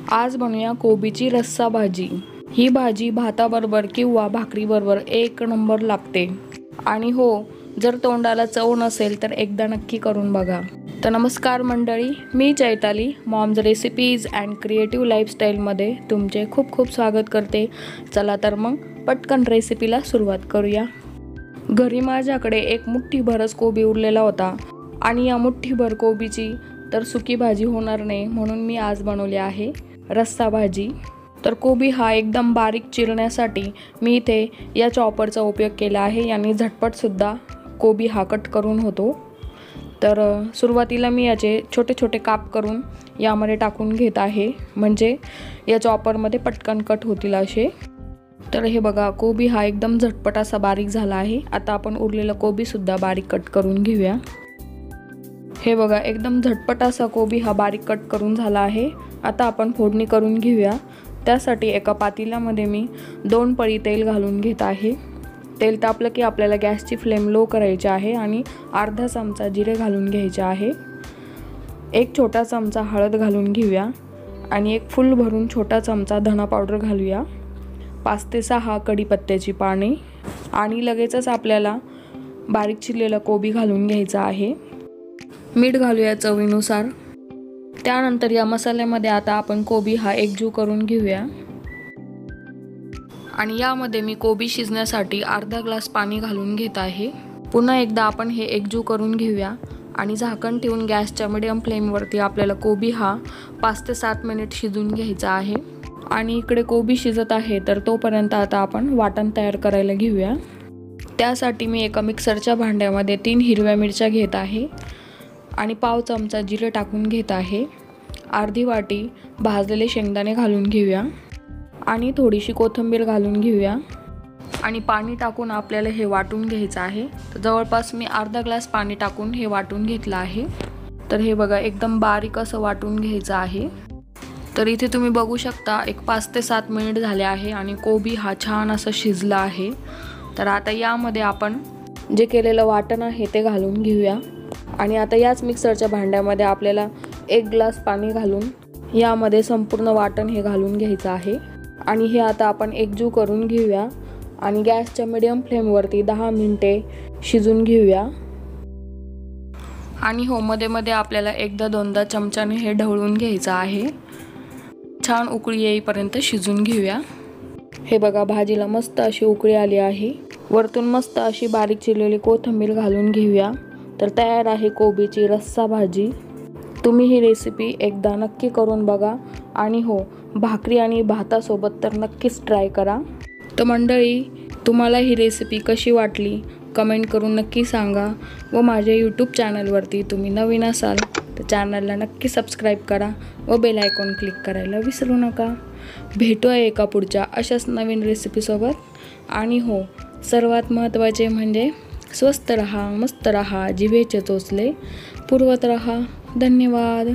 आज बनवूया कोबीची रस्सा भाजी। ही भाजी भाताबरोबर किंवा भाकरीबरोबर एक नंबर लागते। आणि हो, जर तोंडाला चव नसेल तर एकदा नक्की करून बघा। तर नमस्कार मंडळी, मी Chaitali moms recipes and creative लाईफस्टाईलमध्ये तुमचे खूप खूप स्वागत करते। चला तर मग पटकन रेसिपीला सुरुवात करूया। घरी माझ्याकडे एक मुठ्ठीभरच कोबी उरलेला होता आणि या मुठ्ठीभर कोबीची तर सुकी भाजी होणार नाही, म्हणून मी आज बनवली आहे रस्सा भाजी। तर कोबी हा एकदम बारीक चिरण्यासाठी मी इथे या चॉपरचा उपयोग केला आहे। याने झटपट सुद्धा कोबी हा कट करून होतो। तर सुरुवातीला मी याचे छोटे छोटे काप करून यामध्ये टाकून घेत आहे, म्हणजे या चॉपरमध्ये पटकन कट होतील असे। तर हे बघा, कोबी हा एकदम झटपट असा बारीक झाला आहे। आता आपण उरलेला कोबी सुद्धा बारीक कट करून घेऊया। हे बघा, एकदम झटपट असा कोबी हा बारीक कट करून झाला आहे। आता आपण फोडणी करून घेऊया। त्यासाठी एका पातेल्यामध्ये मी 2 पळी तेल घालून घेत आहे। तेल तापलं की आपल्याला गॅसची फ्लेम लो करायची आहे आणि अर्धा चमचा जिरे घालून घ्यायचे आहे। 1 छोटा चमचा हळद घालून घेऊया आणि 1 फुल भरून छोटा चमचा धना पावडर घालूया। 5 ते 6 कढीपत्त्याची पाने आणि लगेचच आपल्याला बारीक चिरलेला कोबी घालून घ्यायचा आहे। मीठ घालूया चवीनुसार। त्यानंतर या मसाल्यामध्ये आता आपण कोबी हा एकजीव करून घेऊया आणि यामध्ये मी कोबी शिजण्यासाठी अर्धा ग्लास पाणी घालून घेत आहे। पुन्हा एकदा आपण हे एकजीव करून घेऊया आणि झाकण ठेवून गॅसच्या मीडियम फ्लेमवरती आपल्याला कोबी हा 5 ते 7 मिनिट शिजवून घ्यायचा आहे। आणि इकडे कोबी शिजत आहे तर तोपर्यंत आता आपण वाटण तयार करायला घेऊया। त्यासाठी मी एका मिक्सरच्या भांड्यामध्ये 3 हिरव्या मिरच्या घेत आहे आणि पाव चमचा जिरे टाकून घेत आहे। अर्धी वाटी भाजलेले शेंगदाणे घालून घेऊया आणि थोडीशी कोथिंबीर घालून घेऊया आणि पाणी टाकून आपल्याला हे वाटून घ्यायचं आहे। तर जवळपास मी अर्धा ग्लास पाणी टाकून हे वाटून घेतलं आहे। तर हे बघा, एकदम बारीक असं वाटून घ्यायचं आहे। तर इथे तुम्ही बघू शकता एक 5 ते 7 मिनिट झाले आहे आणि कोबी हा छान असं शिजला आहे। तर आता यामध्ये आपण जे केलेलं वाटण आहे ते घालून घेऊया आणि आता याच मिक्सरच्या भांड्यामध्ये आपल्याला 1 ग्लास पाणी घालून यामध्ये संपूर्ण वाटण हे घालून घ्यायचं आहे आणि हे आता आपण एकजीव करून घेऊया आणि गॅसच्या मीडियम फ्लेमवरती 10 मिनिटे शिजून घेऊया। आणि हो, मध्ये मध्ये आपल्याला एकदा दोनदा चमच्याने हे ढवळून घ्यायचं आहे। छान उकळी येईपर्यंत शिजून घेऊया। हे बघा, भाजीला मस्त अशी उकळी आली आहे। वरतून मस्त अशी बारीक चिरलेली कोथिंबीर घालून घेऊया। तर तयार आहे कोबीची रस्सा भाजी। तुम्ही ही रेसिपी एकदा नक्की करून बघा आणि हो, भाकरी आणि भातासोबत तर नक्कीच ट्राय करा। तर मंडळी, तुम्हाला ही रेसिपी कशी वाटली कमेंट करून नक्की सांगा व माझ्या यूट्यूब चॅनलवरती तुम्ही नवीन असाल तर चॅनलला नक्की सबस्क्राईब करा व बेल आयकॉन क्लिक करायला विसरू नका। भेटूया एका पुढच्या अशाच नवीन रेसिपीसोबत। आणि हो, सर्वात महत्त्वाचे म्हणजे स्वस्त रहा, मस्त रहा, जिभेचे चोचले पुरवत रहा। धन्यवाद।